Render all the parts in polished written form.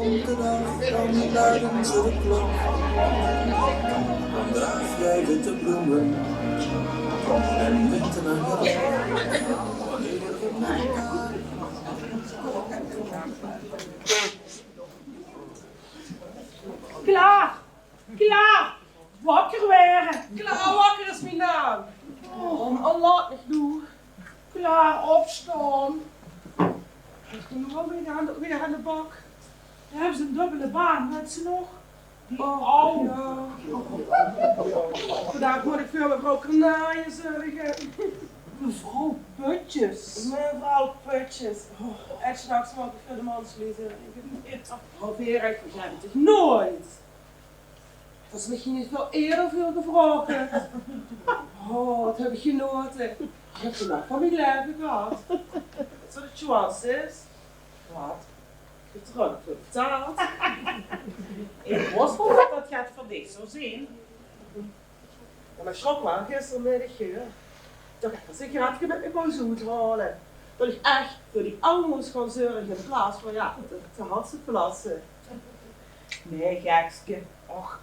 komt de dag, dan luiden ze de klok. Dan draag jij witte bloemen en witte naar jou. Wanneer we naar elkaar. Klaar! Klaar! Wakker werden! Klaar, wakker is mijn naam. Al laat nog doen. Klaar, opstaan! Ik doe nog wel weer aan de bak. Daar hebben ze een dubbele baan, weet ze nog? Die Oh, ja. Vandaag word ik voor mevrouw Kanaaien zorgen. Mevrouw Putjes. Mevrouw Putjes. Oh, en s'nachts mag ik voor de manslieden. Probeer ik begrijp het nooit. Dat is misschien niet veel eerder veel gevraagd. Oh, wat heb ik genoten. Ik heb vandaag van mijn leven gehad. Wat de chance is. Wat? Ik heb er ook voor betaald. Ik was wel dat je het voor dit zou zien. Ja, maar ik schrok wel gistermiddag. Ik dacht echt, als ik had met mijn boos moet halen. Dat ik echt voor die oude moest gaan zorgen in plaats van ja, te had ze plassen. Nee, gekske. Och,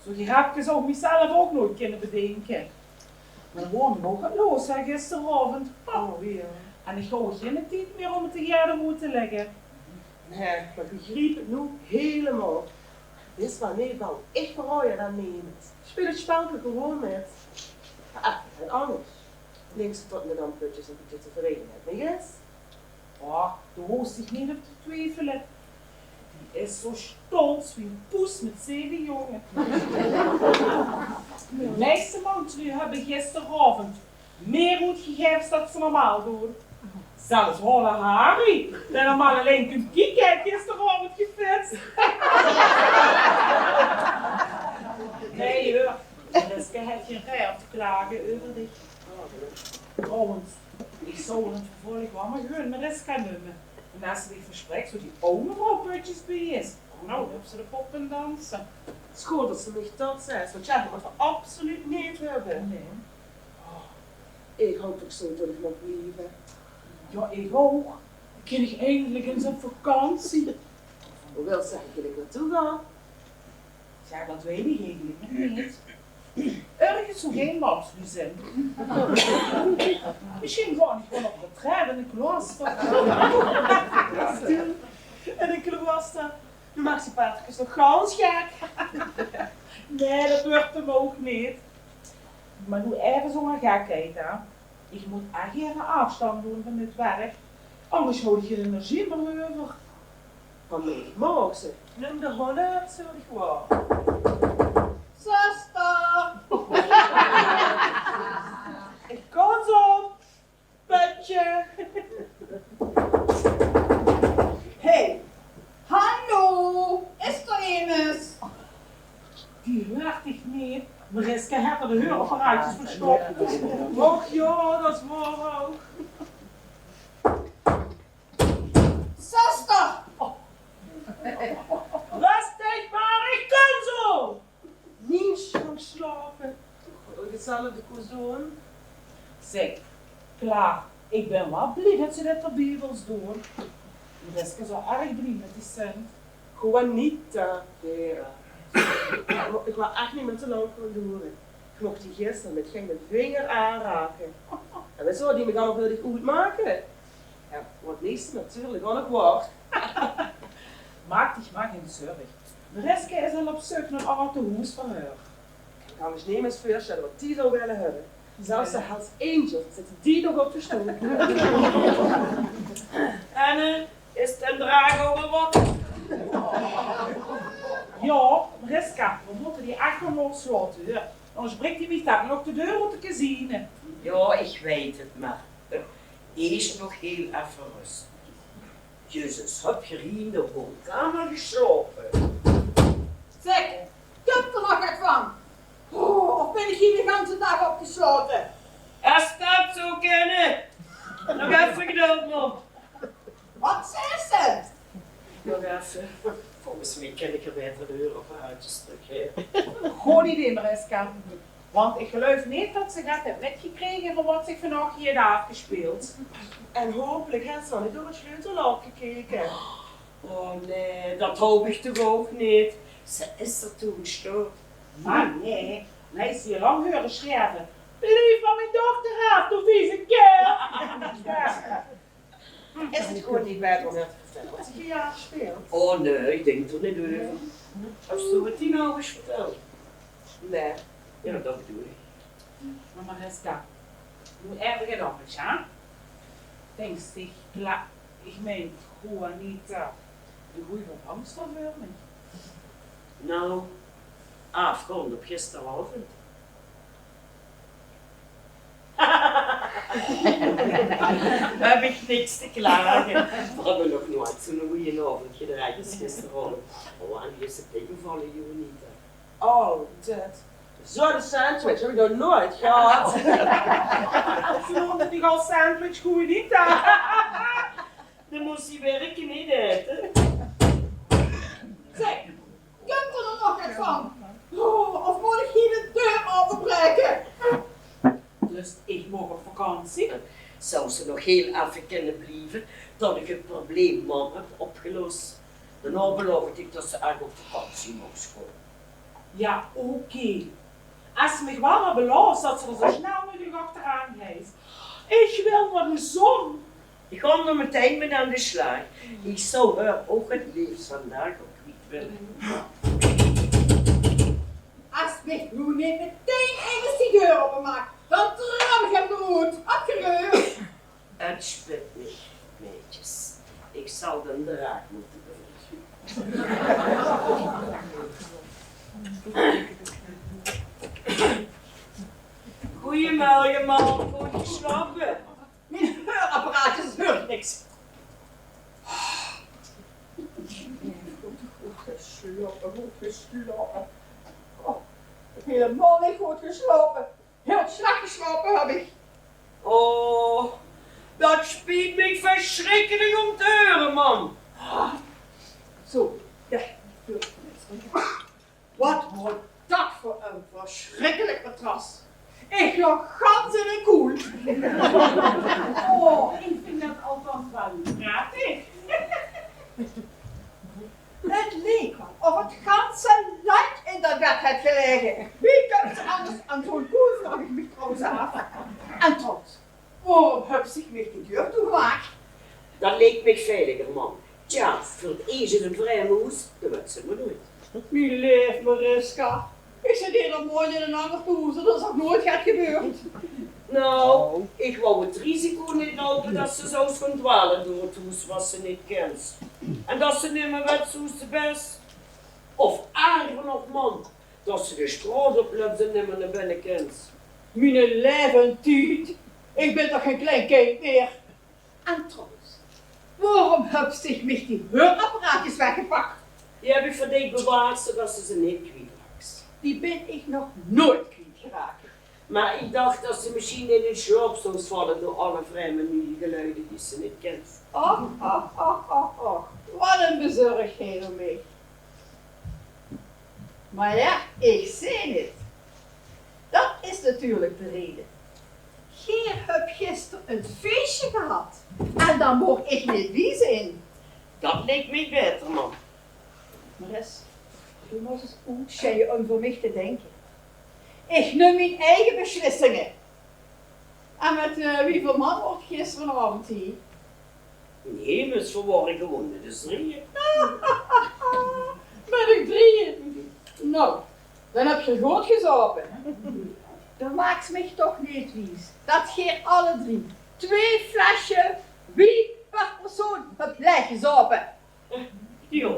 zo'n grapje zou ik mezelf ook nooit kunnen bedenken. Maar we waren nog aan los hè, gisteravond. Oh, weer. En ik ga geen tijd meer om het te gaan moeten leggen. Nee, maar ik begreep het nu helemaal. Wist wanneer dan echt verrooien dan neemt. Speel het spelje gewoon met. En anders. Links tot met dan putjes en putjes te verenigen. Maar yes? Oh, daar hoeft zich niet op te twijfelen. Die is zo stolz wie een poes met 7 jongen. De meeste mensen hebben gisteravond meer goed gegeven dan ze normaal doen. Zelfs Holle Harry, die normaal alleen kunt kijken, heeft gisteravond gefitst. Nee hoor, Mariska heeft geen recht te klagen over dich. Trouwens, ik zou het vervolg wel maar gewoon Mariska noemen. En als ze zich verspreekt, zo die oude mevrouw Putjes bij is. Nou, dan hebben ze de poppen dansen. Het is goed dat ze niet dat zegt, want jij moet het absoluut niet hebben. Nee. Ik hoop ook zo dat ik mag blijven. Ja, ik ook. Dan kan ik eindelijk eens op vakantie. Hoe wil zeg ik dat ik naartoe ga? Ja, dat weet ik eigenlijk niet. Ergens zo geen mansgezin. Misschien gewoon niet gewoon op de trein in een klooster. En een klooster. Nu maakt ze paardjes nog gans gek. Nee, dat wordt hem ook niet. Maar doe even zo'n gekheid hè. Ik moet echt geen afstand doen van dit werk. Anders houd ik geen energie meer over. Van mij mag ze. Noem de holle, zo die gewoon. Zuster! Ik kom zo. Putje. Hey, hallo, is er eens? Die hoort ik niet. Mariska heeft er de hoorapparaatjes verstopt. Och ja, dat is waar ook. Zuster! Rustig maar, ik kan zo. Niet gaan slapen. Hetzelfde kozoon. Zeg, klaar. Ik ben wel blij dat ze dit op Bibels doen. Mariska is wel erg blij met die cent. Gewoon niet Vera. Ik wil echt niet meer te lang gaan doen. Ik mocht die gisteren met geen vinger aanraken. En we zouden die me allemaal wilde goed maken. Ja, wordt niets natuurlijk ook nog waard. Maak dich maar geen zorgen. Mariska is al op zoek naar een hoes van haar. Ik kan me niet eens voorstellen wat die zou willen hebben. Zelfs de Hells Angels zitten die nog op de stoel. En is het een draag over wat? Ja, Mariska, we moeten die echt nog loslaten. Ja. Anders breekt hij mij daar nog de deur uit de kazine. Ja, ik weet het maar. Eerst nog heel even rust. Jezus, heb je hier in de woonkamer geslapen? Zeg, ik heb er nog wat van. Oh, of ben ik hier de hele dag opgesloten? Als dat zo kunnen. Nog even geduld, man. Wat zei ze? Nog even. Volgens mij kan ik er beter de deur op een huidjes teruggeven. Goed idee, Mariska. Want ik geloof niet dat ze gaat heeft metgekregen van wat zich vannacht hier heeft afgespeeld. En hopelijk heeft ze niet door het sleutelloop gekeken. Oh nee, dat hoop ik toch ook niet. Ze is er toen gestoord. Maar nee, hij is hier lang horen schrijven. Lief van mijn dochter had, toen vieze kerel. Is het gewoon niet beter om het te vertellen wat ze hier speelt? Oh nee, ik denk er niet over. Als ze het die nou eens vertelt. Nee. Ja, dat bedoel ik. Maar Mariska, hoe erg nog eens, hè? Denk zich, ik meen, gewoon niet de goeie van Amsterdam. Nou, afgerond op gisteravond. Daar heb ik niks te klagen. We hebben nog nooit zo'n goede avond gedraaid als gisteravond. Oh, en die is het tegenvallen, Jonita. Oh, dat. Zo'n sandwich heb ik nog nooit gehad. Vond ik al sandwich goed niet Dan moest hij werken niet eten. Zeg, komt er nog wat van? Oh, of moet ik hier de deur openbreken? Dus ik mag op vakantie. Zou ze nog heel even kunnen blijven, dat ik het probleem man heb opgelost. Daarna beloof ik dat ze echt op vakantie mag schoon. Ja, oké. Als ze me wel hebben belast dat ze er zo snel mogelijk achteraan geeft. Ik wil naar de zon. Ik ga er meteen mee aan de slag. Ik zou haar ook het liefst vandaag ook niet willen. Als ik nu niet meteen even die deur openmaakt, dan tram ik hem eruit. Afgereurd. Het spijt me, meisjes. Ik zal de draak moeten beveiligen. Goedemorgen, man. Goed geslapen? Mijn heurapparaatjes hoort niks. Goed geslapen. Oh, ik heb helemaal niet goed geslapen. Heel slecht geslapen heb ik. Oh, dat spijt me verschrikkelijk om te horen, man. Zo, ja. Wat wordt dat voor een verschrikkelijk matras? Ik lag gans in een koel. Oh, ik vind dat althans wel prettig. Het leek wel of het ganse land in dat bed had gelegen. Wie komt er anders aan zo'n koel, vraag ik me trouwens af. En trouwens, waarom heb ik me de deur toegemaakt? Dat leek me veiliger, man. Tja, voor het eerst in een vrije moes, dat weet ze maar nooit. Mijn lief Mariska. Ik zit hier mooi in een ander huis, dat is nog nooit gaat gebeurd. Nou, ik wou het risico niet lopen dat ze zo kon dwalen door het huis wat ze niet kent. En dat ze niet meer weet zoals ze best. Of erger nog, man, dat ze de straat oploopt en niet meer naar binnen kent. Mijn leven tiet. Ik ben toch geen klein kind meer. En trouwens, waarom heb zich mij die heurapparaatjes weggepakt? Die heb ik voor die bewaard zodat ze niet kwijtraakt. Die ben ik nog nooit kwijtgeraakt. Maar ik dacht dat ze misschien in een slaap zou vallen door alle vreemde nieuwe geluiden die ze niet kent. Och, wat een bezorgdheid om mij. Maar ja, ik zie het. Dat is natuurlijk de reden. Geer heb gisteren een feestje gehad. En dan mocht ik niet wie zijn. Dat leek me beter, man. Maris, je moet eens goed zijn om voor mij te denken. Ik neem mijn eigen beslissingen. En met wie voor man wordt gisteravond hier? Nee, dus we waren gewoon met de drieën. Met een drieën? Nou, dan heb je goed gezopen. Dat maakt me toch niet wies. Dat geeft alle drie 2 flesjes wie per persoon hebt leeggezopen. Ja,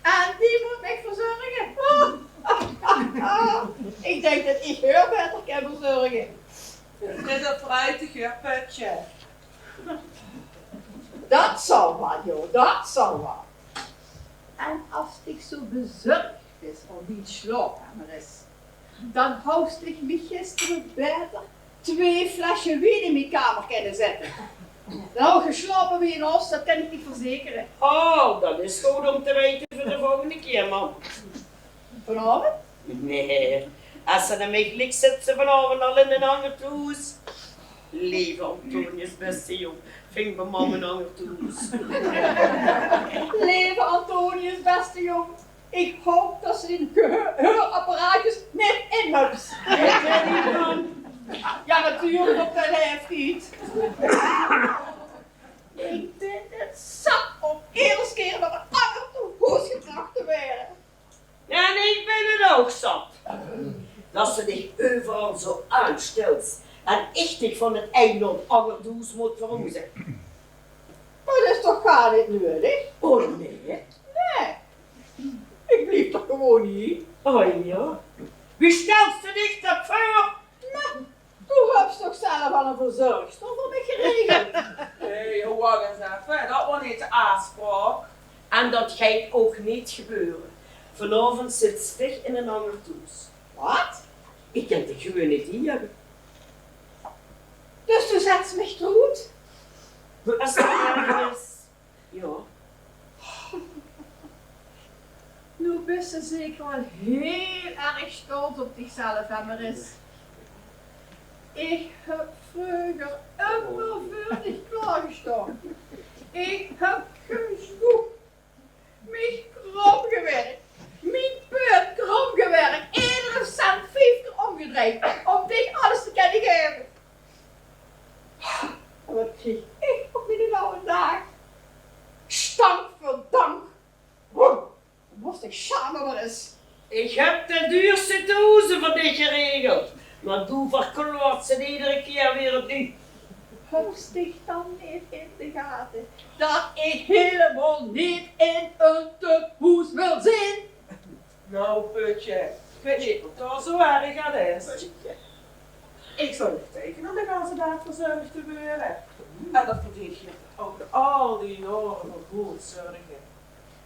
En die moet ik verzorgen. Ik denk dat ik heel beter kan verzorgen. Het is een fruitig putje. Dat zal wel, joh, dat zal wel. En als ik zo bezorgd is om wie het slaapkamer is, dan houst ik me gisteren beter 2 flesjes wien in mijn kamer kunnen zetten. Nou, geslapen wie in ons, dat kan ik niet verzekeren. oh, dat is goed om te weten voor de volgende keer, man. Vanavond? Nee, als ze naar mij glikt, zit ze vanavond al in een ander huis. Lieve Antonius, beste jong, Ging bij mama nog toes. Leven Antonius, beste jongen. Ik hoop dat ze die gehoorapparaatjes niet inhups. Ja, natuurlijk op de helft niet. Ik vind het zat om eerst keer naar een andere hoes gebracht te werden. En ik ben het ook zat. Dat ze zich overal zo aanstelt. En ik dich van het eiland Angerdoes moet vermoezen. Maar dat is toch gar niet nodig? Oh nee. Nee. Ik blief toch gewoon niet. Oh ja. Wie stelt ze dich dat voor? Nou, toen heb je toch zelf al een verzorgster voor me geregeld. Hé, wacht eens even. Dat was niet de afspraak. En dat gaat ook niet gebeuren. Vanavond zit Stig in een Angerdoes. Wat? Ik kan het gewoon niet hier hebben. Dus toen zet ze mich goed? Als het erg is. Ja. Nu bist ze zeker wel heel erg stolz op zichzelf, hè, Maris. Ik heb vroeger immer voor dich klaargestaan. Ik heb gezwoegd, mich krom gewerkt, mijn punt krom gewerkt, iedere cent 50 omgedraaid, om dich alles te kunnen geven. En wat kreeg ik op mijn oude dag? Stank voor dank. Moest ik schamen maar eens. Ik heb de duurste dozen voor dit geregeld. Maar doe verkloot ze iedere keer weer opnieuw. Houst ik dan niet in de gaten dat ik helemaal niet in een tehoes wil zijn? Nou, Putje. Ik weet niet of dat zo erg aan is. Ik zou niet tekenen om de ganse dag verzorgd te worden. En dat verdient je ook al die jaren van goed zorgen.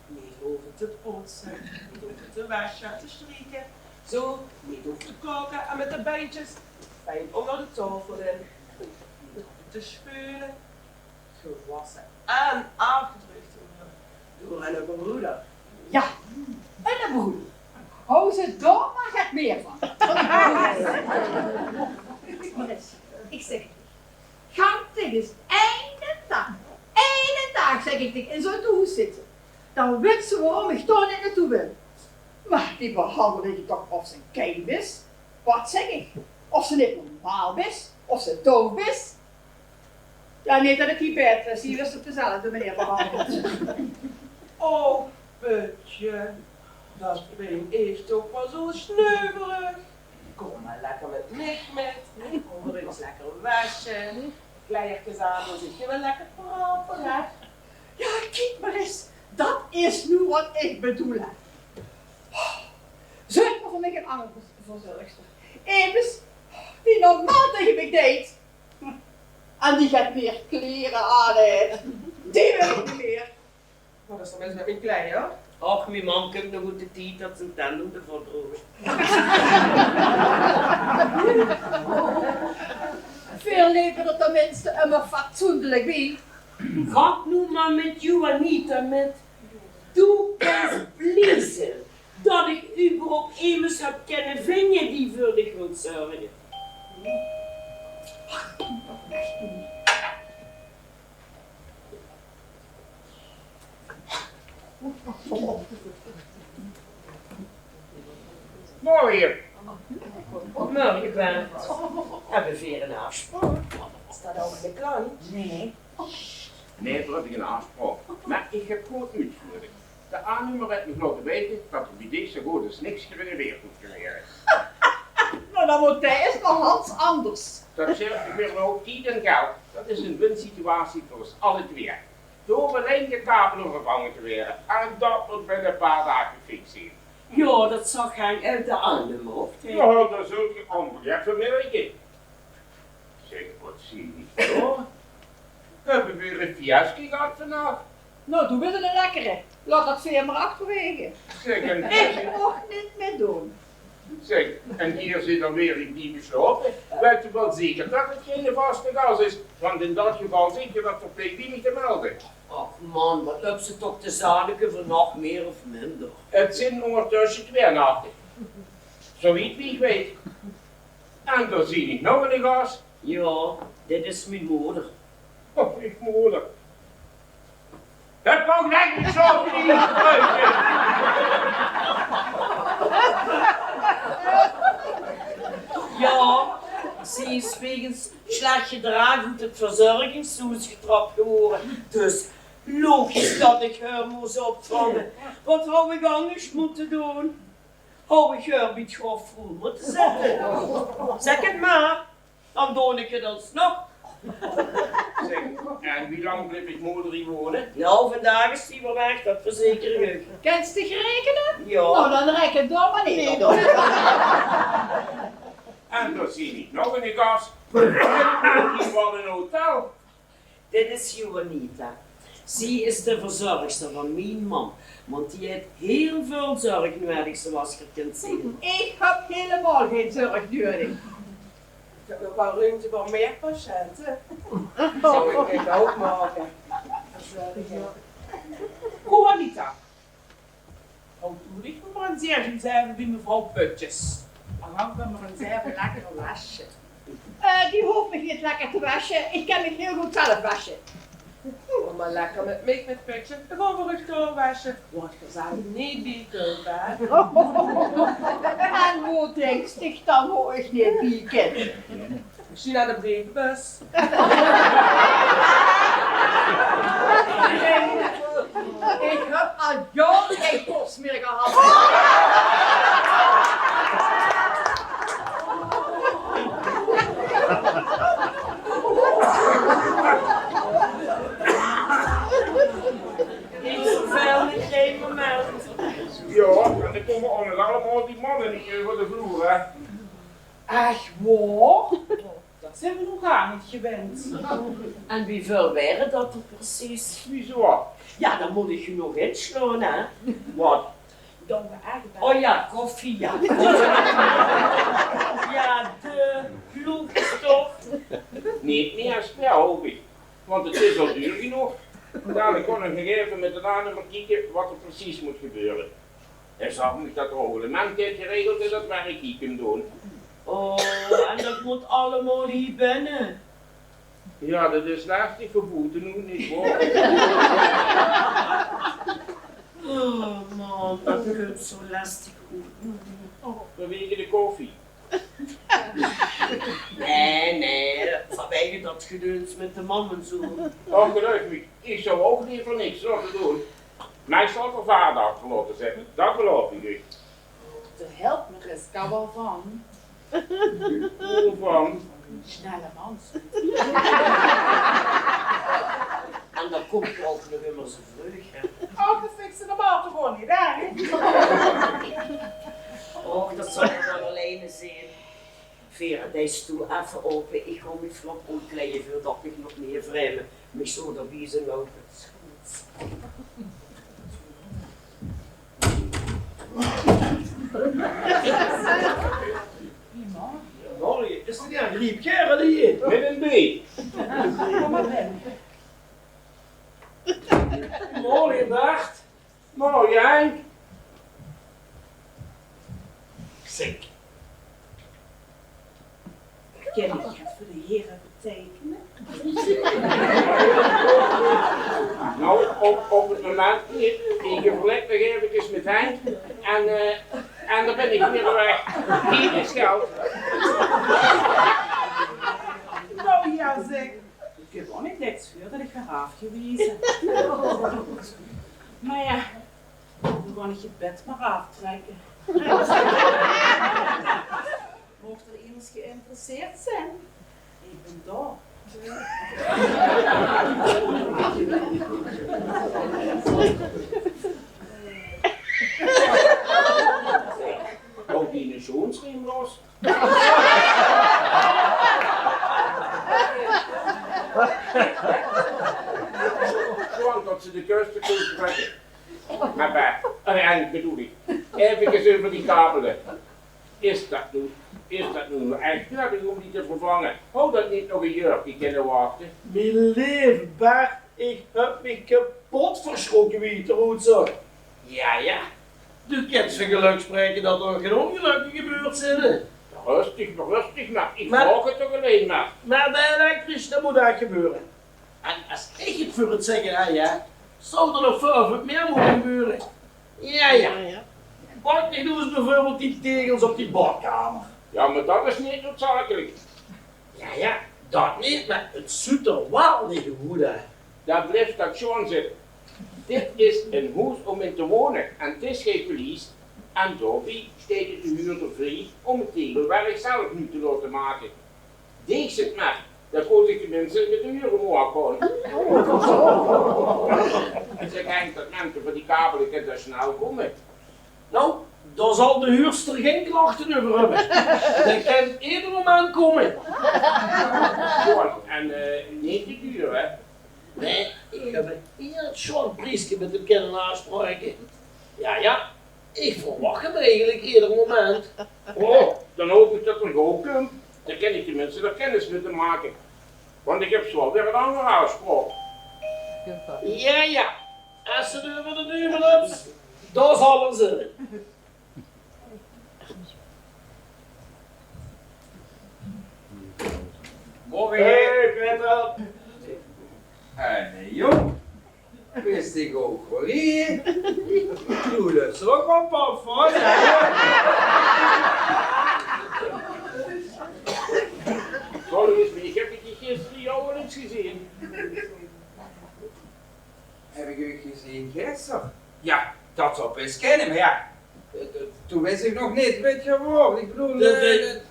Niet hoeven te poetsen, niet hoeven te wassen, te strikken. Zo, niet hoeven te koken en met de beentjes fijn onder de tafel in. Niet hoeven te spulen, gewassen en afgedrukt te worden. Door een broeder. Ja, en een broer. Hou ze door, maar gaat meer van. Ik zeg het. Ga tegen ene dag zeg ik in zo'n tehoes zitten. Dan weet ze waarom ik daar niet naartoe wil. Maar die behandel ik toch of ze een kei is. Wat zeg ik? Of ze niet normaal is, of ze doof is. Ja, niet dat ik die bed zie, was op dezelfde manier behandeld. Oh, Putje, dat ben ik toch wel zo sneuvelig. Kom maar lekker met mich met. Kom er eens lekker wassen. Kleiertjes aan, dan zit je wel lekker proper. Ja, kijk maar eens. Dat is nu wat ik bedoel. Zeg maar voor mij een andere verzorgster. Even die normaal tegen me deed. En die gaat meer kleren aan heeft. Die wil ik niet meer. Maar dat is dan mensen met mijn klei, hoor. Och, mijn man komt nog goed de tijd dat zijn tanden ervoor droog. Veel liever dat tenminste een fatsoenlijk wie. Gaat nu maar met jou Anita met doe eens pleasen. Dat ik überhaupt immers heb kunnen vinden die voor de goed zorgen. Mooi. Morgen, Bert. Hebben we weer een afspraak? Is dat ook de klant? Nee. Nee, dat heb ik een afspraak. Maar ik heb goed nieuws voor je. De A-nummer heeft me laten weten dat er bij deze goed dus niks gerenoveerd moet gebeuren. Nou, dan wordt hij is nog Hans anders. Dat zegt weer ook tijd en geld. Dat is een winsituatie voor ons alle twee. Door alleen de kabelen vervangen te worden. En dat moet binnen een paar dagen gefixt zijn. Ja, dat zag hij uit de andere hoofd. Ja, dat is ook een onbegrip vanmiddag. Zeg, wat zie je zo? Hebben we weer een fiasco gehad vandaag? Nou, doe we een lekkere. Laat dat veer maar achterwege. Zeg, en Ik mag niet meer doen. zeg, en hier zit dan weer in die besloten. Weet je wel zeker dat het geen vaste gas is? Want in dat geval zie je dat verplicht niet te melden. Ach man, wat loopt ze toch te zaniken voor nog meer of minder? Het zijn ondertussen 2 nachten. Zoiets wie ik weet. En dan zie ik nog een gas. Ja, dit is mijn moeder. Oh, ik moeder. Dat mag eigenlijk zo niet gebruiken. Ja, ze is wegens slecht gedrag uit het verzorgingshuis getrapt geworden. Dus logisch dat ik haar moest opvangen. Wat had ik anders moeten doen? Had ik haar bij het graf vol moeten zetten? Zeg het maar, dan doe ik het alsnog. Zeg, en wie lang blijf ik moeder hier wonen? Nou, vandaag is die weer weg, dat verzeker ik. Kent je rekenen? Ja. Nou, dan reken door maar niet. En dat zie ik nog in de kast. En die van een hotel. Dit is Juanita. Zij is de verzorgster van mijn man. Want die heeft heel veel zorg nodig, zoals je kunt zien. Ik heb helemaal geen zorg nodig. Ik heb nog wel ruimte voor meer patiënten. Zou ik ook maken. Juanita. Oh, doe ik me maar eens even bij mevrouw Putjes. Dan gaan we maar eens even lekker wassen. Die hoeft me niet lekker te wassen. Ik kan me heel goed zelf wassen. Kom maar lekker met mij met Putje. Dan gaan we rustig doorwassen. Want we zijn niet bieken, hè? En hoe denkst ik dan hoe ik niet bieken? Misschien aan de brievenbus. Ik heb al jaren geen post meer gehad. Niet zoveel in geen moment. Ja, en dan komen ook nog allemaal die mannen niet over de vloer, hè. Echt waar? Dat zijn we nog gar niet gewend. En wie veel waren dat er precies? Wieso? Ja, dan moet ik je nog inslaan, hè? Wat? Dan we eigenlijk. Oh ja, koffie, ja. Ja, de vloeistof. Niet meer snel, hoop ik. Want het is al duur genoeg. Dadelijk kon ik nog even met de nummer kijken wat er precies moet gebeuren. En zo moet dat reglement heeft geregeld en dat werk ik hem doen. Oh, en dat moet allemaal hier binnen. Ja, dat is lastig voor boete nu niet hoor. Oh man, dat gaat zo lastig goed. Vanwege de koffie. Nee, vanwege dat gedeuns met de mannen zo. Oh, geloof me, ik zou ook niet voor niks zorgen doen. Mij zal de vader achterlaten zetten, dat geloof ik niet. De helpt me eens kan wel van. Hoe van? Snelle mans. En dan komt je ook nog immer zo vlug, hè. Oh, dat fixen de maat gewoon niet, hè? Oh, dat zal ik wel alleen zien. Vera, deze toe even open. Ik ga mijn vlog omkleden voordat ik nog meer vreemden. Mij zo erbij zijn lopen. Morgen, is het een griep kerel hier? Met een B. Kom maar binnen. Morgen, Bart. Mooi, Henk. Zink. Kan ik het voor de heren betekenen? Nou, op het moment niet. Ik overleg nog eventjes met Henk. En dan ben ik weer weg. Hier is geld. Nou ja, zeg. Ik heb ook niet niks voor dat ik ga afgewezen. Maar ja, dan kan ik je bed maar aftrekken. Mocht er iemand geïnteresseerd zijn, ik ben daar. Ook die een zoon schreef los. Zolang dat ze de keuze kunnen trekken. Maar bij, eigenlijk bedoel ik, even over die kabelen. Is dat nu echt nodig om die te vervangen? Hou dat niet nog een jurkje kunnen wachten? Mijn leven, Bart. Ik heb me kapot verschrokken wie het eruit zag. Ja. Du kent van geluk spreken dat er geen ongelukken gebeurd zijn. Rustig maar. Ik Maar- volg het toch alleen maar. Maar de elektrisch, dat moet eigenlijk gebeuren. En als ik het voor het zeggen heb, ja, zou er nog veel meer moeten gebeuren. Ja. Pak niet dus bijvoorbeeld die tegels op die badkamer. Ja, maar dat is niet noodzakelijk. Ja, dat niet, maar het ziet er wel niet goed uit. Daar blijft dat schon zitten. Dit is een huis om in te wonen en het is geen verlies. En daarbij staat het de huurder vrij om het tegelwerk zelf nu te laten maken. Deze het maar, dan kon ik tenminste met de huur omhoog komen. En ze denkt dat mensen van die kabelen kunnen snel komen. Nou, dan zal de huurster geen klachten over hebben. Dat kan ieder moment komen. Gewoon, en niet te duur, hè. Nee, ik heb een heel short briefje met hem kunnen afspreken. Ja, ik verwacht hem eigenlijk ieder moment. Oh, dan hoop ik dat er ook komt. Dan kan ik tenminste er kennis mee te maken. Want ik heb zo weer een andere afspraak. Ja, als ze over de deur loopt, dan zal ze. Morgen. Hey, Peter. Nee, jong. Wist ik ook wel hier. Doe dat zo ook wel pap van. Sorry, ik heb je gisteren jou al eens gezien. Heb ik u gezien gisteren? Ja, dat zou best kennen, maar ja. Toen wist ik nog niet, weet je waarom? Ik bedoel...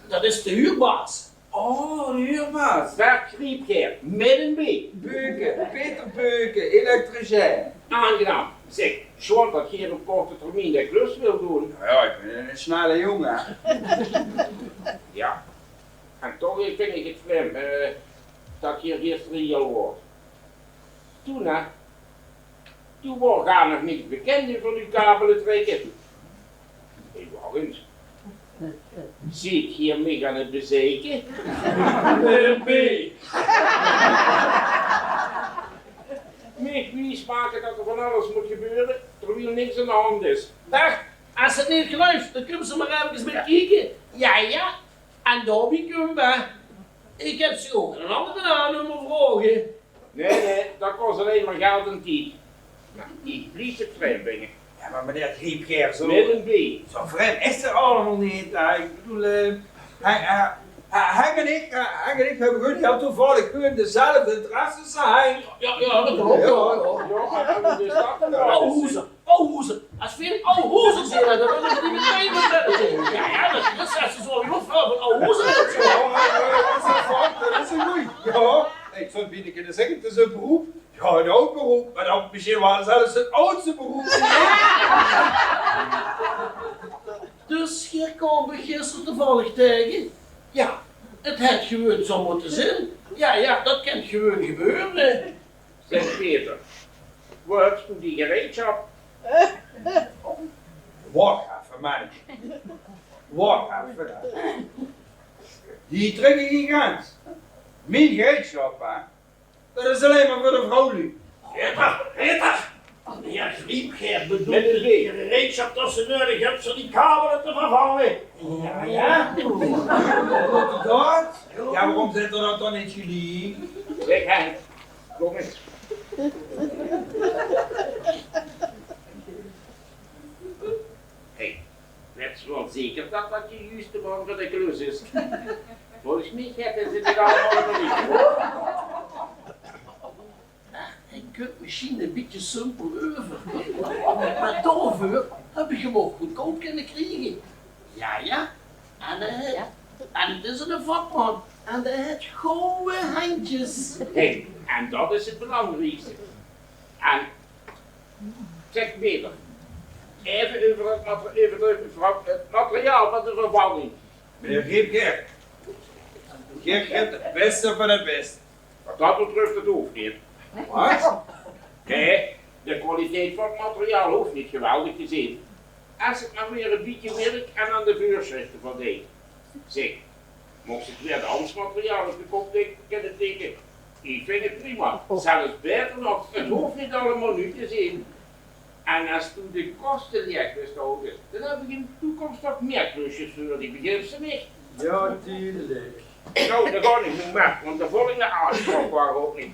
Dat is de huurbaas. Oh, de huurbaas. Bert Griepkeer, met een B. Beuken, Peter Beuken, elektricien. Aangenaam. Zeg, Sean dat hier op korte termijn de klus wil doen. Ja, ik ben een snelle jongen. Ja. En toch vind ik het vreemd dat ik hier gisteren hier hoor. Toen was nog niet bekend van uw kabelen trekken. Ik wou eens. Zie ik hier mee aan het bezeken? Met B. Mij wijs maken dat er van alles moet gebeuren, terwijl niks aan de hand is. Dag, als het niet gelooft, dan kunnen ze maar even mee kijken. Ja. En daarbij kunnen we. Ik heb ze ook een andere naam vragen. Nee, dat kost alleen maar geld en tijd. Nou, ik blies het vreemd brengen. Ja, maar meneer Griepkeer, zo... Met een B. Zo vreemd is er allemaal niet. Ik bedoel, hij en ik hebben gewoon heel toevallig gewoon dezelfde interesses zijn. Ja, dat klopt. Ja, maar dus dat Oude als veel oude hoezen zijn, dan willen we die meteen vertellen. Ja, dat is zo zo heel veel van oude hoezen. Dat is een goeie. Ja, ik zou het binnen kunnen zeggen, het is een beroep. Ja, een oud beroep, maar dan misschien wel zelfs het oudste beroep. Dus hier kwam ik gisteren toevallig tegen. Ja, het had gewoon zo moeten zijn. Ja, dat kan gewoon gebeuren. Zeg Peter, waar heb je die gereedschap? Wacht even, man. Wacht even. Die trek ik in gans. Mijn gereedschap, hè. Dat is alleen maar voor de vrouw nu. Peter! Ja, Griepkeer bedoelt Met een B. de gereedschap dat ze nodig hebt om die kabelen te vervangen. Ja? Wat dat? Ja, waarom zit er dan niet jullie? Zeg Henk, kom eens. Hey, weet je wel zeker dat dat je juiste man van de klus is? Volgens mij hebben ze dit allemaal nog niet. Ik kunt misschien een beetje simpel over. Maar daarvoor heb ik hem ook goedkoop kunnen krijgen. Ja. En het is een vakman. En hij heeft gouden handjes. Hey, en dat is het belangrijkste. En zeg Peter, even over het materiaal van de vervanging. Meneer Griepkeer. Geert hebt het beste van het beste. Wat dat betreft, het hoeft niet. Wat? Nee, de kwaliteit van het materiaal hoeft niet geweldig te zijn. Als het maar weer een beetje werk en aan de vuurzichten van deed. Zeg, mocht het weer de handelsmateriaal op de kop kunnen tikken. Ik vind het prima. Zelfs beter nog, het hoeft niet allemaal nu te zijn. En als toen de kosten licht bestoken, dan heb ik in de toekomst nog meer klusjes voor, die begrijpt ze niet. Ja, tuurlijk. Nou, dat ga ik niet meer, want de volgende aanspraak waren ook niet.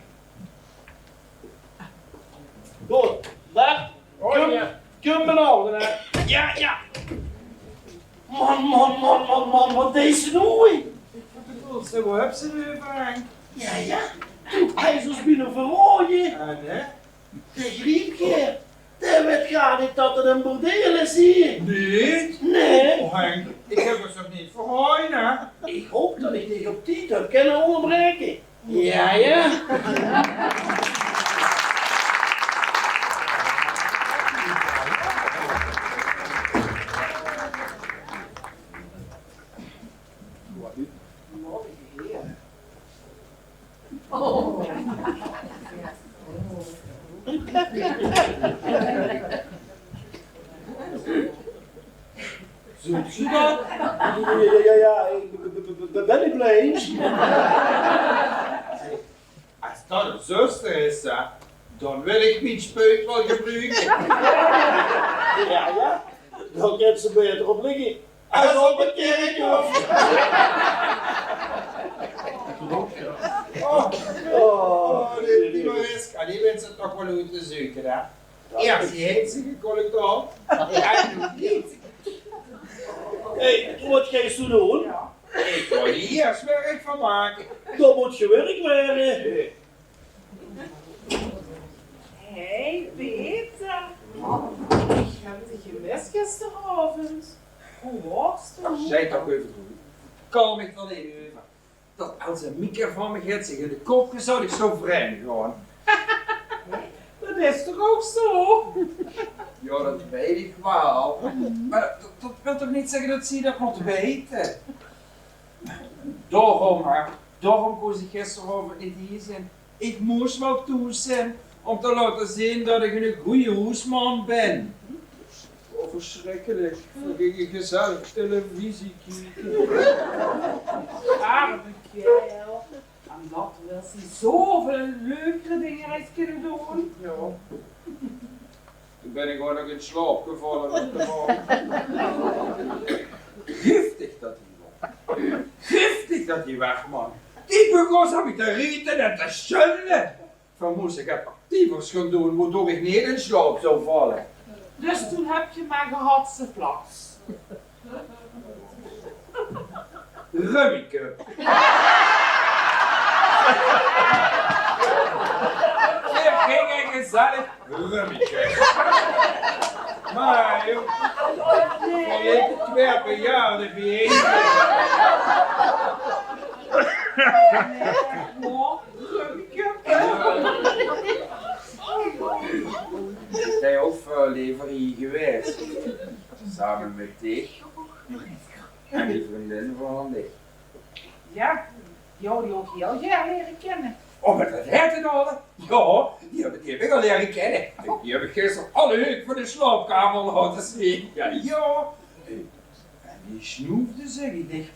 Bert, Hoor je? kom me houden, hè. Ja. Man, wat deze nooi? Zo, heb ze er van? Ja. Toen hij is ons binnen verrooien. En hè? De griepje. Dat weet gar niet dat het een bordeel is hier. Niet? Nee. Oh Henk, ik heb het toch niet verhooien, hè? Ik hoop dat ik dich op die heb kunnen onderbreken. Ja. Zoek ze dat? Ja, ik ben ik blij. Als dat een zuster is, hè, dan wil ik mijn spuit wel gebruiken. Ja. Dan kan ze beter op liggen. Als op een kerkhof. Die Mariska, die wint ze toch wel uit te zoeken, hè? Eerst die hitsige collector. En nu niet. Hé, wat ga je zo doen? Ik wil hier eerst werk van maken. Dan moet je werk leren. Hé, Peter. Ik heb je gemist gisteravond. Hoe was het? Zij toch even doen. Kalm ik dan even over. Dat als een Mieke van me gaat zich in de kop zou ik zo vreemd gaan. Dat is toch ook zo? Ja, dat weet ik wel. Maar dat wil toch niet zeggen dat ze dat moet weten? Daarom koos ik gisteravond niet hier zijn. Ik moest wel toe zijn om te laten zien dat ik een goede hoesman ben. Oh, verschrikkelijk. Dan ging ik gezellig televisie kijken. Arme kerel. En dat wil ze zoveel leukere dingen uit kunnen doen. Ja. Toen ben ik gewoon nog in slaap gevallen op de morgen. Giftig dat hij was. Giftig dat hij weg, man. Die begon zo met te rieten en te schudden. Van moest ik het actievers gaan doen, waardoor ik niet in slaap zou vallen. Dus toen heb je maar gehad ze plaats. Rummike. Hier ging ik gezellig rummike. Maar joh, van ik 2 bejaarden bijeen. Zij ook veel liever hier geweest. Samen met dich. En die vriendin van dich. Ja, jou die ook heel graag leren kennen. Oh, maar dat heet het al? Ja, die heb ik al leren kennen. Die heb ik gisteren alle uit voor de slaapkamer laten zien. Ja. En die snoefde zich dicht.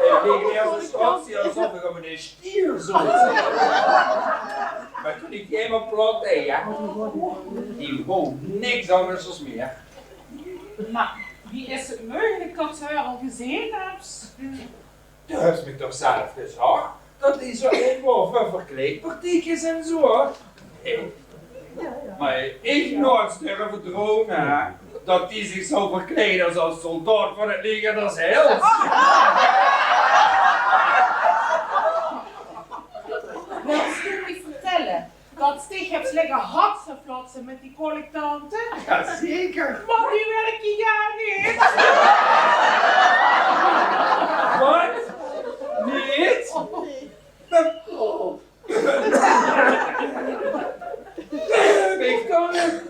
Ik deed eerst een straks alsof ik op een stier zou zijn. Maar toen ik die helemaal plat deed, ja, die wou niks anders als meer. Maar wie is het mogelijk dat ze haar al gezien hebt? Du hebt me toch zelf gezegd dat die zo eenmaal voor verkleedpartiekjes en zo. Nee. Maar ik nooit durven dromen, hè, dat die zich zou verkleden als soldaat van het leger des Heils. Wil je me vertellen dat Stig hebt liggen hatseflatsen met die collectanten? Jazeker. Maar die werk je ja niet. Wat? Niet? Ik kan het.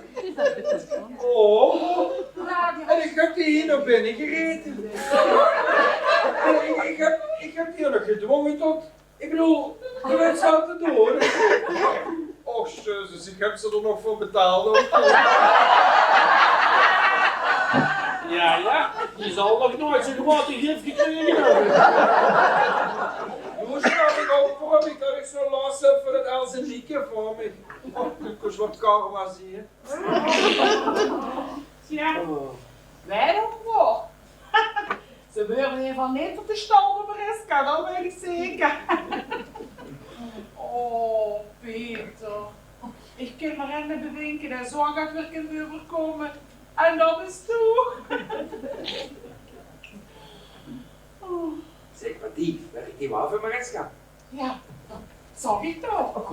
Oh. En ik heb die hier naar binnen gereden. En ik heb die nog gedwongen tot, ik bedoel, de wet zou te doen. Och, jezus, ik heb ze er nog voor betaald ook. Ja, je zal nog nooit zo'n grote gif gekregen hebben. Hoe snap ik ook voor ik dat ik zo last heb van het Els en Mieke voor me. Oh, ik kost wat karma zie je. Ja, wij ook wel. Ze willen in ieder geval niet op de stal van Mariska, dat weet ik zeker. Oh, Peter, ik kan me rennen bedenken en zorg dat we kunnen overkomen. En dat is toe. Zeg maar die, werkt die wel voor Mariska? Ja, dat zag ik toch.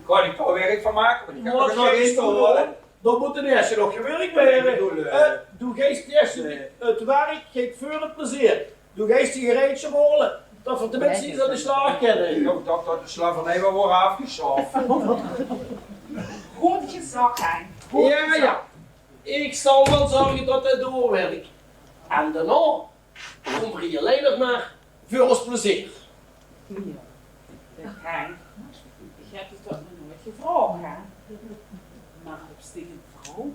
Kan ik toch werk van maken? Want ik heb Maar er nog geen eens stoel, horen. dan moet de eerste nog gewerkt worden. Doe geest eerst het werk, geeft voor het plezier. Doe geest die gereedje rollen. Dat we tenminste iets aan de slag kennen. Ik hoop dat de slavernij wel wordt afgeschaft. Goed gezegd, Henk. Ja. Ik zal wel zorgen dat het doorwerkt. En daarna komt er alleen nog maar voor ons plezier. Henk, ik heb het toch nog nooit gevraagd, hè? Maar op stiekem vrouw?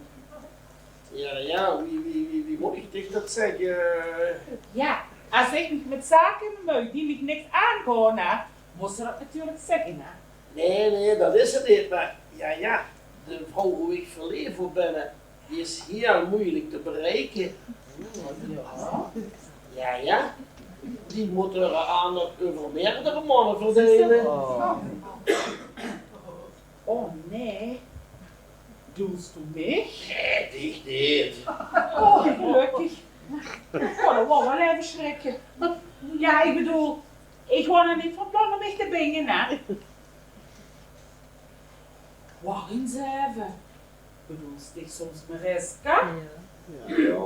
Ja, wie moet ik tegen dat zeggen? Ja, als ik met zaken moet die me niks aangaan, hè, moest ze dat natuurlijk zeggen, hè? Nee, dat is het niet. Maar ja, de vrouw hoe ik verleefd voor ben, die is heel moeilijk te bereiken. Ja. Die moet er aandacht over meerdere mannen verdelen. Oh nee. Doelst du mich? Nee, dich niet. Oh, gelukkig. Oh, dat was wel even schrikken. Ja, ik bedoel, ik was er niet van plan om mich te bingen, hè? Wacht eens even. Bedoelst dich soms Mariska? Ja.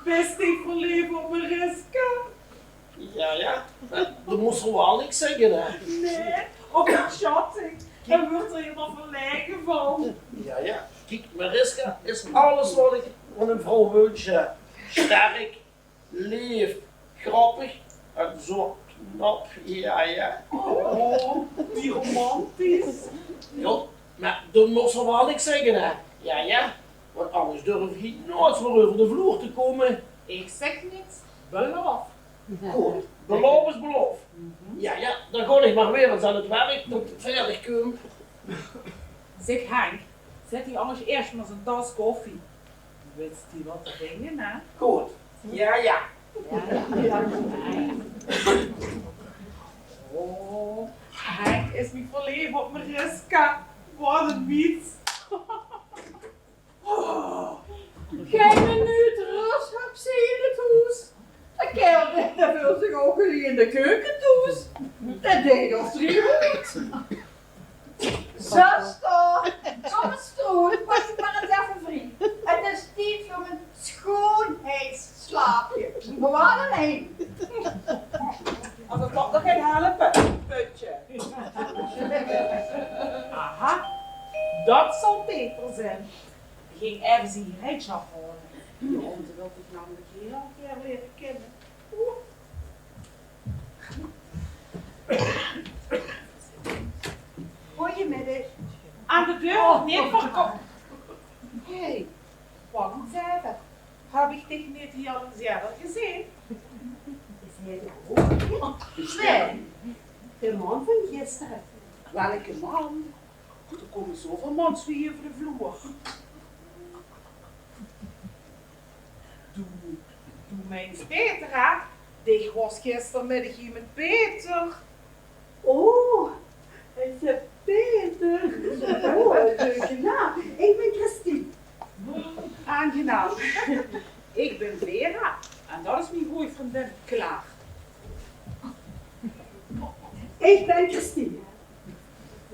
Bist ik verliefd op Mariska? Ja. Dat moest er wel niks zeggen, hè. Nee, op een schatting. En wordt er helemaal verlegen van. Ja. Kijk, Mariska is alles wat ik van een vrouw wens. Sterk, lief, grappig en zo knap. Ja. Oh, die romantisch. Ja, maar dan moest er wel niks zeggen, hè. Ja. Want anders durf ik nooit meer over de vloer te komen. Ik zeg niets, beloof. Goed, beloof is beloof. Ja, dan ga ik maar weer eens aan het werk tot het verder komt. Zeg Henk, zet die anders eerst maar zijn tas koffie. Wist hij wat te dingen, hè? Goed. Ja. Oh, Henk is me verliefd op Mariska. Wat een wiets. Geen minuut rust heb ze in het huis. De kerel wil zich ook niet in de keuken toes. Dat deed ons 3 minuten. Zuster, kom eens terug, was je maar eens even vriend. Het is tijd voor mijn schoonheidsslaapje. We waren alleen. Als het toch nog geen helpen, putje. Aha, dat zal Peter zijn. Die ging even zijn gereedschap halen. Die hond wil ik namelijk heel erg leren kennen. Goedemiddag. Aan de deur wordt niet verkocht. Hé, Wacht eens even. Heb ik dich niet hier al eens eerder gezien? is hij de hoofd? Nee, de man van gisteren. Welke man? Er komen zoveel mensen hier over de vloer. Doe mij eens Peter, hè? Ik was gistermiddag hier met Peter. Oh, hij zegt Peter. Oh, leuke naam. Ik ben Christine. Aangenaam. Ik ben Vera en dat is mijn goeie vriendin Klaar. Ik ben Christine.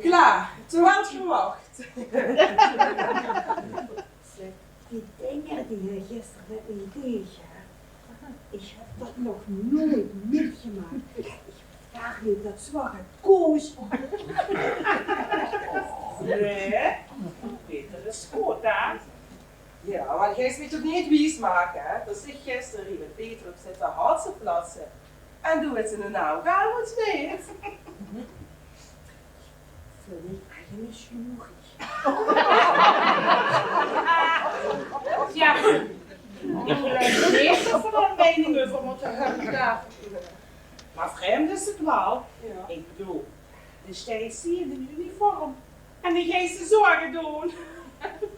Klaar, toen had verwacht. Die dingen die je gisteren met me deed, ik heb dat nog nooit meegemaakt. Ik vraag je dat zware koos. Nee, Peter is goed, hè? Ja, maar jij moet toch niet wies maken, hè? Dat ik gisteren hier met Peter op zitten hart te plassen. En doe het in de nou, gaan we het niet. Vind ik eigenlijk genoeg. Ja, ik geloof niet dat we er een mening over moeten hebben daar. Maar vreemd is het wel. Ja. Ik bedoel, de steeds zie je in een uniform. En die geest de zorgen doen.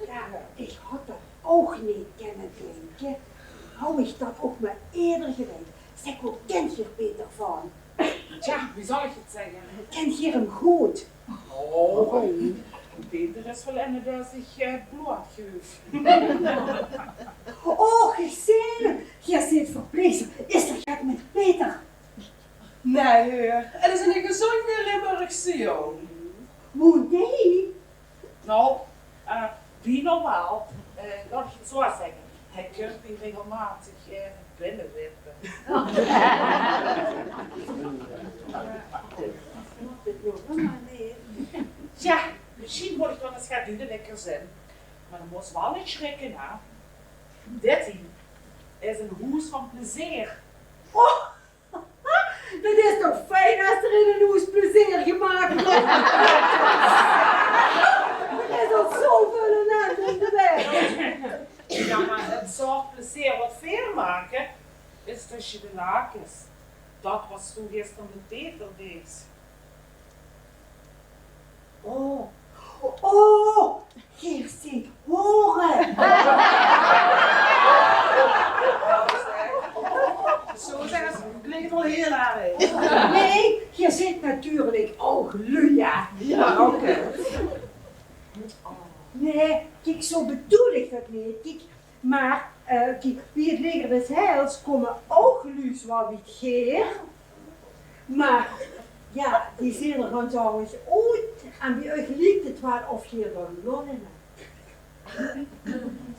Ja, ik had dat ook niet kunnen denken. Hou ik dat ook maar eerder geweten. Zeg, hoe kent je Peter van? Tja, wie zal ik het zeggen? Kent je hem goed? Oh, Peter is wel een dat zich bloed geeft. Oh, gezien. Je zit verpleegster. Is er gaat met Peter? Nee, heer. Het is een gezonde Limburgse jongen. Hoe nee? Nou, wie normaal, laat ik het zo zeggen. Hij kunt die regelmatig binnenwippen. Tja, misschien moet ik dan eens gaan doen dat ik er zijn. Maar dan moest wel niet schrikken, hè. 13 is een hoes van plezier. Oh, dat is toch fijn als er in een hoes plezier gemaakt wordt. Er is al zoveel ellende in de wereld. Ja, maar het soort plezier wat veel maken, is tussen de lakens. Dat was toen gisteren met Peter deed. Oh, oh, hier zit horen. Zo zeggen ze, klinkt wel heel aardig. Nee, hier zit natuurlijk Oogluja. Ja, oké. Nee, kijk, zo bedoel ik dat niet. Kijk, maar kijk, wie het leger des heils komen Ooglu's wat wit geer. Maar ja, die zullen gewoon trouwens ooit aan wie euch liegt het waar of je er lonen hebt.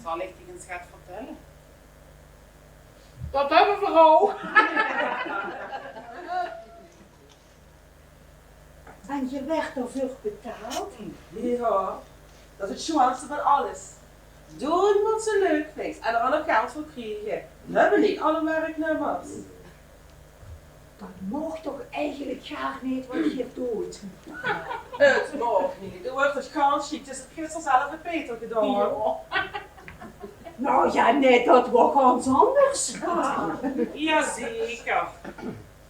Zal ik die eens gaan vertellen? Dat hebben we ook. En je werd ervoor betaald? Ja, dat is het schoonste van alles. Doen wat ze leuk vindt en er dan ook geld voor krijgen. We hebben niet alle werknemers. Dat mocht toch eigenlijk graag niet wat je doet. Het mag niet. Er wordt het kans chic. Het is het gisteren zelf met Peter gedaan. Nou ja, nee, dat was ganz anders. Jazeker.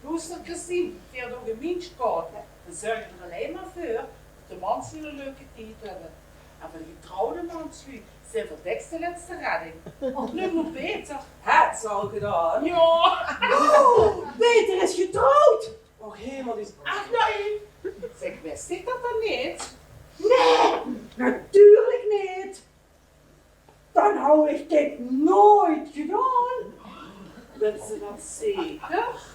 Luister Christine, via de gemeentekaart, dan zorg je er alleen maar voor dat de mensen een leuke tijd hebben. En voor de getrouwde mensen zijn verdekst de laatste redding. Nu moet Peter. Het is al gedaan. Ja. Oh, Peter is getrouwd. Och, helemaal niet. Ach nee. Zeg, wist ik dat dan niet? Nee, natuurlijk niet. Dan hou ik dit nooit gedaan. Dat ze dat zeker?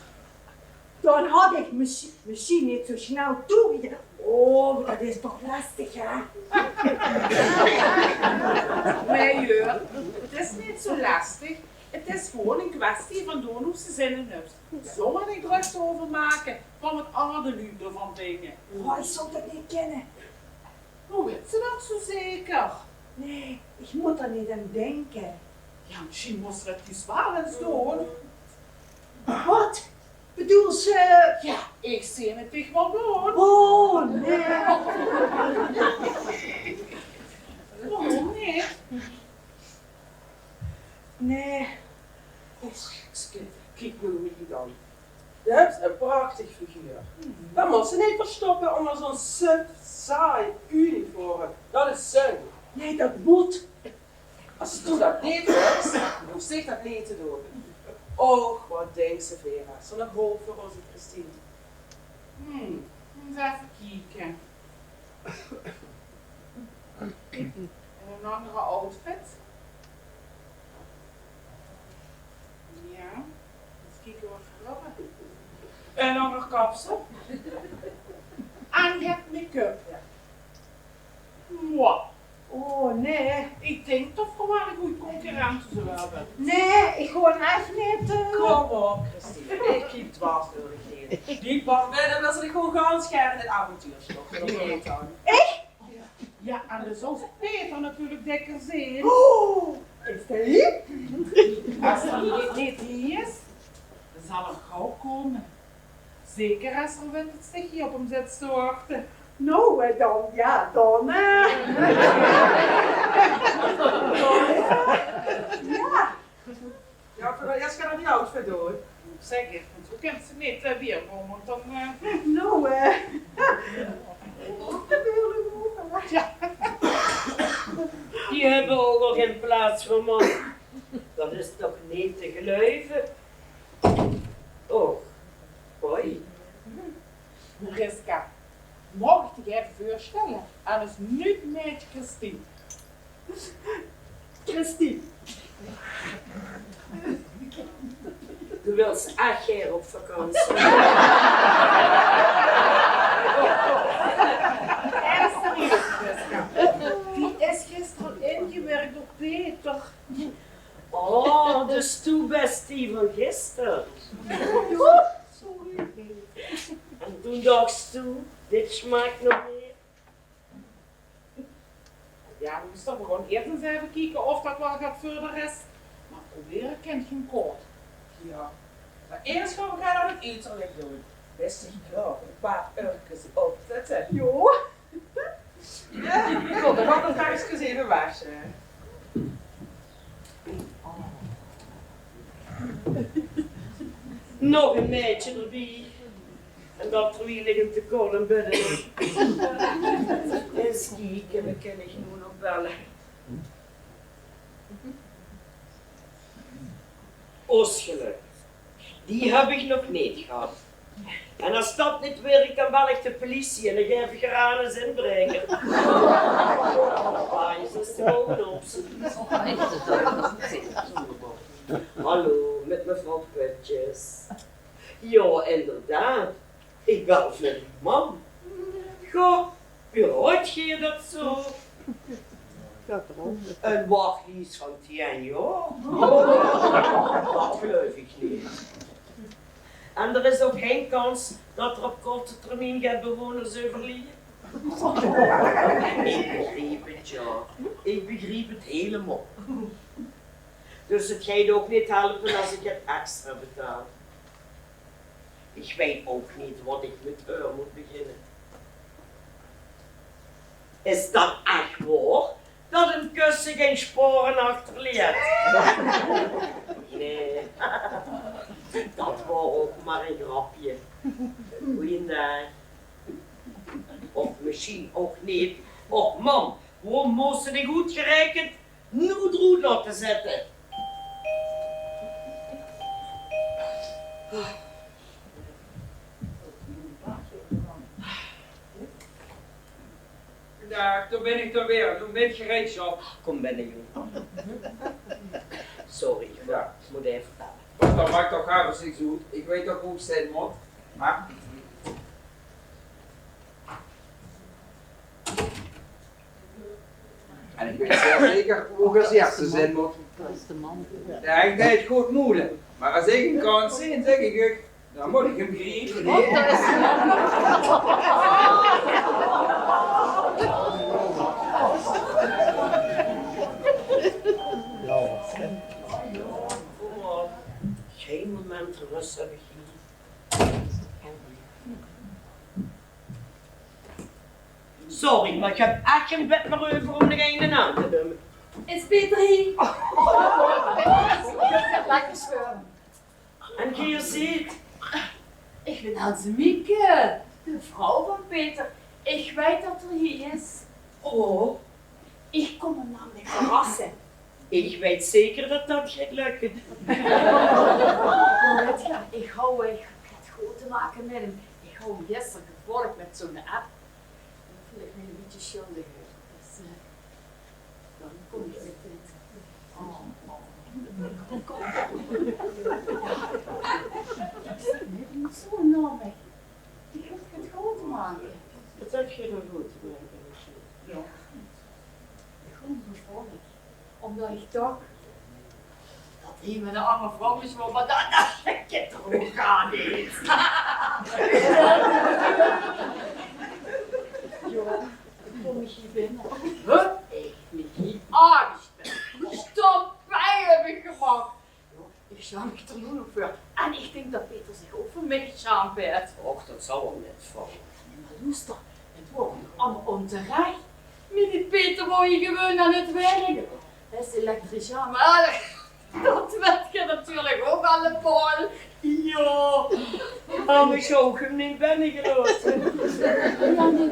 Dan had ik misschien niet zo snel toegedaan. Oh, dat is toch lastig, hè? Nee, joh. Het is niet zo lastig. Het is gewoon een kwestie van doen hoe ze zin in hebt. Zomaar niet druk over maken van het aardelude van dingen. Oh, ik zou dat niet kennen. Hoe weet ze dat zo zeker? Nee, ik moet er niet aan denken. Ja, misschien moest ze het dus wel eens doen. Wat? Bedoel ze... Ja, ik zie het toch wel doen. Oh, nee. Waarom niet? Nee. Kijk hoe je dan. Je hebt een prachtig figuur. Dat moet ze niet verstoppen onder zo'n suf, saai uniform. Dat is zin. Nee, dat moet. Als ze dat niet doet, hoeft zich dat niet te doen. Och, wat denkt ze, Vera? Zo'n hoop voor onze Christine. Eens even kijken. En een andere outfit. Ja, eens kijken wat we hebben. Een ander kapsel. En het make-up. Mwah. Oh, nee. Ik denk toch voor waar een goede concurrent zullen hebben. Nee, ik gewoon echt niet. Kom op, Christine. Ik kiep dwars door de heen. Die bang binnen wil ze er gewoon gaan scheren in het avontuurstof. Dat weet dan. Ja, en dus onze Peter natuurlijk dikker zien. Oh, is dat hier? Als hij niet hier is, dan zal er gauw komen. Zeker als er weer het stichtje op hem zit te wachten. Nou, dan, ja, dan. Ja. Ja, voor de eerst gaan we die outfit doen. Zeg ik, want hoe kent ze niet weer komen, want dan... Nou, Ja. Die hebben ook nog geen plaats voor man. Dat is toch niet te geloven? Oh, hoi. voorstellen. En is niet met Christine. Christine. Du wilt echt hier op vakantie. En serieus, Jessica. Die is gisteren ingewerkt door Peter. Oh, dus toen best die van gisteren. Sorry. En toen dacht je, dit smaakt nog meer. Ja, we moesten gewoon eerst eens even kijken of dat wel gaat verder is. Maar proberen kent geen kort. Ja. Maar eerst gaan we gaan het uiterlijk doen. Best ik graag een paar urkjes opzetten. Jo. Ja, goed, dan gaan we het eens even wassen. Nog een meidje erbij. En dat terwijl ik hem te kool en bedden. En skiek en we kunnen gewoon nog bellen. Oosgeluk. Die heb ik nog niet gehad. En als dat niet werkt, dan bel ik de politie en dan geef ik er aan eens inbrengen. Ah, je zit er bovenop. Hallo, met mevrouw Putjes. Ja, inderdaad. Ik bel voor die man. Goh, hoort je dat zo? Een wachtlijst van 10 jaar? Dat geloof ik niet. En er is ook geen kans dat er op korte termijn gaat bewoners overlijden. Ik begreep het, ja. Ik begreep het helemaal. Dus het gaat ook niet helpen als ik het extra betaal. Ik weet ook niet wat ik met haar moet beginnen. Is dat echt waar? Dat een kussen geen sporen achterlaat? Nee, dat was ook maar een grapje. Goeiedag. Of misschien ook niet. Och man, waarom moest ze die goed gerekend nu droed laten zetten? Dag, daar ben ik dan weer. Doe met gereedschap. Kom binnen, jongen. Sorry, Ja. ik moet even vertellen. Dat maakt toch haar als ik zo goed. Ik weet ook hoe ik zijn moet. Maar... En ik weet zeer zeker hoe ik als eerste zijn moet. Ja, ik deed het goed moeilijk. Maar als ik een kans zie, zeg ik, dan moet ik hem creëren. Geen moment rust heb ik hier. Sorry, maar ik heb echt geen bed meer over om de een aan te doen. Is Peter hier? Lekker scheuren. En hier ziet. Ik ben Hazemieke, de vrouw van Peter. Ik weet dat er hier is. Oh, Ik kom hem namelijk verrassen. ik weet zeker dat dat gaat lukken. Weet je, ik hou het goed te maken met hem. Ik hou hem gisteren gevolgd met zo'n app. Dan voel ik me een beetje schuldig. Dus dan kom ik met dit. Ik moet zo enorm. Ik hoef het goed te maken. Dat heb je er goed te maken. Ja. Gewoon gevolgd. Omdat ik toch dat hij met een andere vrouw is, maar dat ik het er ook aan niet. Ja, kom ik hier binnen. Huh? Ik ben hier aangesteld. Stop bij heb ik gemaakt. Ja, ik schaam me er nu nog voor. En ik denk dat Peter zich ook voor mij geschaamd heeft. Och, dat zal wel net vallen. Maar luister, het wordt allemaal onterecht. Met die Peter word je gewoon aan het werk. Hij is elektricien, maar dat weet je natuurlijk ook aan de bal. Ja. Maar ik zou hem niet binnengelaten. Ja, nee,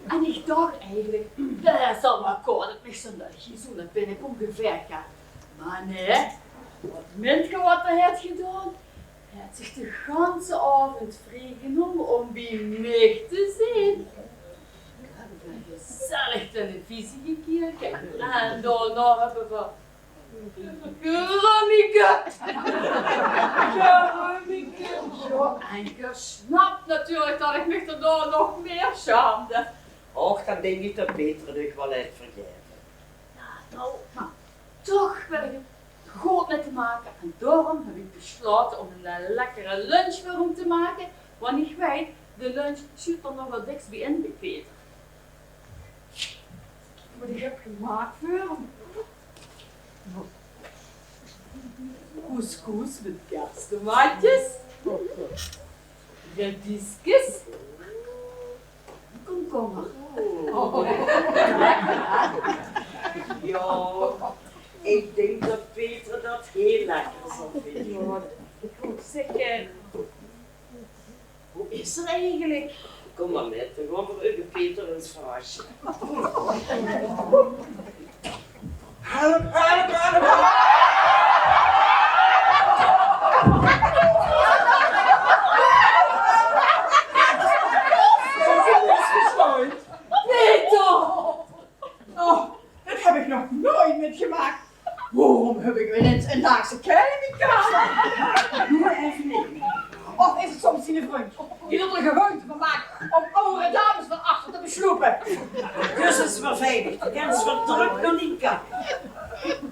en ik dacht eigenlijk, dat zal maar komen dat ik zo'n dagje zo naar binnen ongeveer ga. Maar nee, wat minst wat hij heeft gedaan. Hij heeft zich de ganse avond vrijgenomen om bij mij te zijn. gezellig televisie gekeken. En daarna hebben we Veronica. Zo, en je snapt natuurlijk dat ik me daarna nog meer schaamde. Och, dan denk ik dat Peter het wel heeft vergeven. Ja, nou, maar toch wil ik het goed met te maken. En daarom heb ik besloten om een lekkere lunch voor hem te maken. Want ik weet, de lunch zit er nog wel dichtst bij in bij Peter. Wat ik heb gemaakt voor hem. Couscous met kersttomaatjes, rediesjes, komkommer. Ja, ik denk dat Peter dat heel lekker zal vinden. Ja, ik moet zeggen, hoe is er eigenlijk? Kom maar met, dan gaan we even Peter eens verrassen. Help, help, help, help! Peter! Oh, dat heb ik nog nooit metgemaakt. Waarom heb ik ineens een Haagse kerel in mijn kamer? Doe maar even niet. Of is het soms in de vriend? Die er een gewoonte van maakt om oude dames van achter te besloepen. Dus is verveiligd, de kans wordt druk nog niet kan.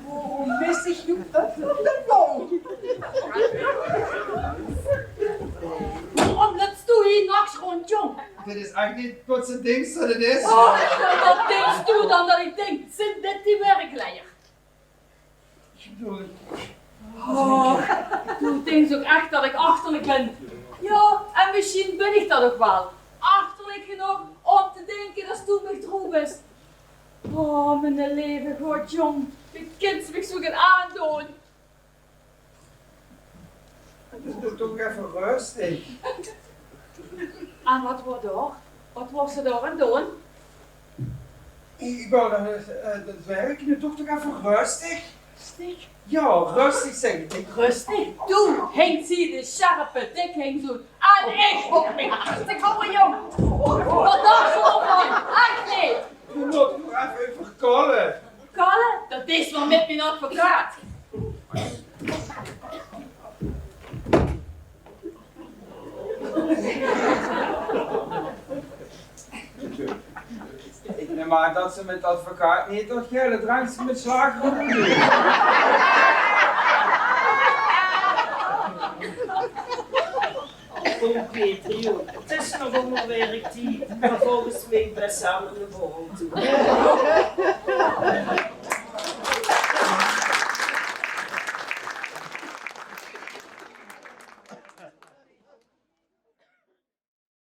Waarom wist ik nu dat nou? Waarom loopt je hier nachts rond, jong? Dit is echt niet wat ze denkt dat het is. Oh, dat denkst du dan dat ik denk, zijn dit die werkleier? Ik bedoel, Oh, du denkt ook echt dat ik achterlijk ben. Ja, en misschien ben ik dat ook wel. Achterlijk genoeg om te denken dat toen me droef is. Oh, mijn leven, god jong. De kind me zo gaan aandoen. doe toch even rustig. En wat wordt er? Wat was ze daar aan doen? Ik wil dat werk nu toch even rustig. Rustig. Ja, rustig zeg ik. Rustig. Toen hinkt ze de scherpe dik hing zo. En ik op mijn hartstikke houden, jong. Wat dacht je ervan? Echt niet. Je moet nog even kallen. Kalle, dat is wel met mijn advocaat. Ik neem aan dat ze met advocaat niet dat gele drankje met slagen doen. Kom Peter, joh. Het is nog ongewerkt hier, maar volgens mij best samen naar boven toe.